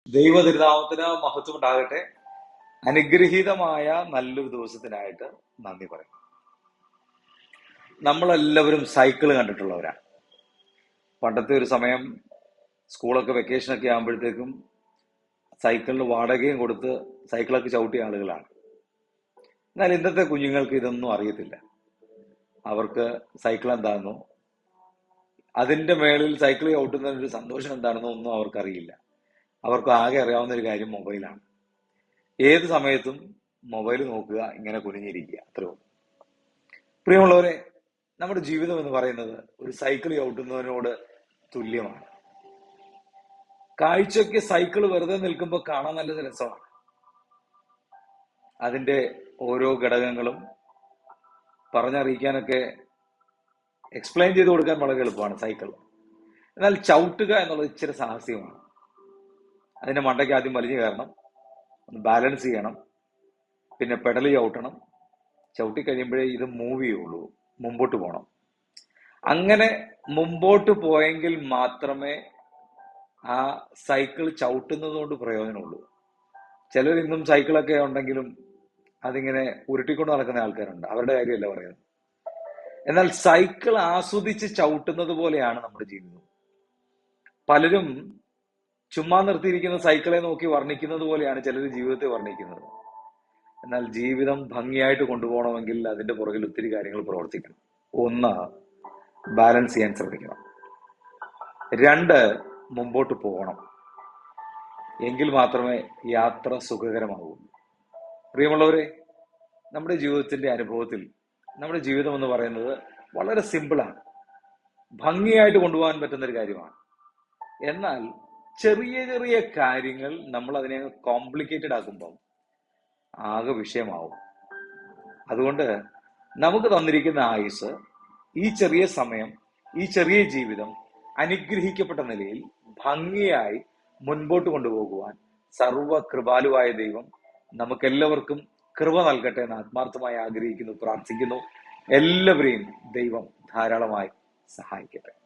ദൈവ തിരുനാമത്തിന് മഹത്വം ഉണ്ടാകട്ടെ. അനുഗ്രഹീതമായ നല്ലൊരു ദിവസത്തിനായിട്ട് നന്ദി പറയും. നമ്മളെല്ലാവരും സൈക്കിൾ കണ്ടിട്ടുള്ളവരാണ്. പണ്ടത്തെ ഒരു സമയം സ്കൂളൊക്കെ വെക്കേഷനൊക്കെ ആകുമ്പോഴത്തേക്കും സൈക്കിളിന് വാടകയും കൊടുത്ത് സൈക്കിളൊക്കെ ചവിട്ടിയ ആളുകളാണ്. എന്നാൽ ഇന്നത്തെ കുഞ്ഞുങ്ങൾക്ക് ഇതൊന്നും അറിയത്തില്ല. അവർക്ക് സൈക്കിൾ എന്താണെന്നോ അതിന്റെ മേളിൽ സൈക്കിൾ ചവിട്ടുന്നതിന്റെ ഒരു സന്തോഷം എന്താണെന്നോ ഒന്നും അവർക്കറിയില്ല. അവർക്ക് ആകെ അറിയാവുന്ന ഒരു കാര്യം മൊബൈലാണ്. ഏത് സമയത്തും മൊബൈൽ നോക്കുക, ഇങ്ങനെ കുനിഞ്ഞിരിക്കുക, അത്രേ ഉള്ളൂ. പ്രിയമുള്ളവരെ, നമ്മുടെ ജീവിതം എന്ന് പറയുന്നത് ഒരു സൈക്കിൾ ചവിട്ടുന്നതിനോട് തുല്യമാണ്. കാഴ്ചയ്ക്ക് സൈക്കിൾ വെറുതെ നിൽക്കുമ്പോൾ കാണാൻ നല്ല രസമാണ്. അതിന്റെ ഓരോ ഘടകങ്ങളും പറഞ്ഞറിയിക്കാനൊക്കെ എക്സ്പ്ലെയിൻ ചെയ്ത് കൊടുക്കാൻ വളരെ എളുപ്പമാണ് സൈക്കിൾ. എന്നാൽ ചവിട്ടുക എന്നുള്ളത് ഇച്ചിരി സാഹസികമാണ്. അതിന്റെ മണ്ടയ്ക്ക് ആദ്യം വലിഞ്ഞു കയറണം, ഒന്ന് ബാലൻസ് ചെയ്യണം, പിന്നെ പെഡൽ ചവിട്ടണം. ചവിട്ടി കഴിയുമ്പോഴേ ഇത് മൂവ് ചെയ്യുള്ളൂ, മുമ്പോട്ട് പോകണം. അങ്ങനെ മുമ്പോട്ട് പോയെങ്കിൽ മാത്രമേ ആ സൈക്കിൾ ചവിട്ടുന്നത് കൊണ്ട് പ്രയോജനമുള്ളൂ. ചിലർ ഇന്നും സൈക്കിളൊക്കെ ഉണ്ടെങ്കിലും അതിങ്ങനെ ഉരുട്ടിക്കൊണ്ട് നടക്കുന്ന ആൾക്കാരുണ്ട്. അവരുടെ കാര്യമല്ല പറയുന്നത്. എന്നാൽ സൈക്കിൾ ആസ്വദിച്ച് ചവിട്ടുന്നത് പോലെയാണ് നമ്മുടെ ജീവിതം. പലരും ചുമ്മാ നിർത്തിയിരിക്കുന്ന സൈക്കിളെ നോക്കി വർണ്ണിക്കുന്നത് പോലെയാണ് ചിലർ ജീവിതത്തെ വർണ്ണിക്കുന്നത്. എന്നാൽ ജീവിതം ഭംഗിയായിട്ട് കൊണ്ടുപോകണമെങ്കിൽ അതിന്റെ പുറകിൽ ഒത്തിരി കാര്യങ്ങൾ പ്രവർത്തിക്കണം. ഒന്ന്, ബാലൻസ് ചെയ്യാൻ ശ്രമിക്കണം. രണ്ട്, മുമ്പോട്ട് പോകണം. എങ്കിൽ മാത്രമേ യാത്ര സുഖകരമാകൂ. പ്രിയമുള്ളവരെ, നമ്മുടെ ജീവിതത്തിന്റെ അനുഭവത്തിൽ നമ്മുടെ ജീവിതം എന്ന് പറയുന്നത് വളരെ സിമ്പിളാണ്, ഭംഗിയായിട്ട് കൊണ്ടുപോകാൻ പറ്റുന്ന ഒരു കാര്യമാണ്. എന്നാൽ ചെറിയ ചെറിയ കാര്യങ്ങൾ നമ്മൾ അതിനെ കോംപ്ലിക്കേറ്റഡ് ആക്കുമ്പോൾ ആകെ വിഷയമാവും. അതുകൊണ്ട് നമുക്ക് തന്നിരിക്കുന്ന ആയുസ്, ഈ ചെറിയ സമയം, ഈ ചെറിയ ജീവിതം അനുഗ്രഹിക്കപ്പെട്ട നിലയിൽ ഭംഗിയായി മുൻപോട്ട് കൊണ്ടുപോകുവാൻ സർവ കൃപാലുവായ ദൈവം നമുക്കെല്ലാവർക്കും കൃപ നൽകട്ടെ എന്ന് ആത്മാർത്ഥമായി ആഗ്രഹിക്കുന്നു, പ്രാർത്ഥിക്കുന്നു. എല്ലാവരെയും ദൈവം ധാരാളമായി സഹായിക്കട്ടെ.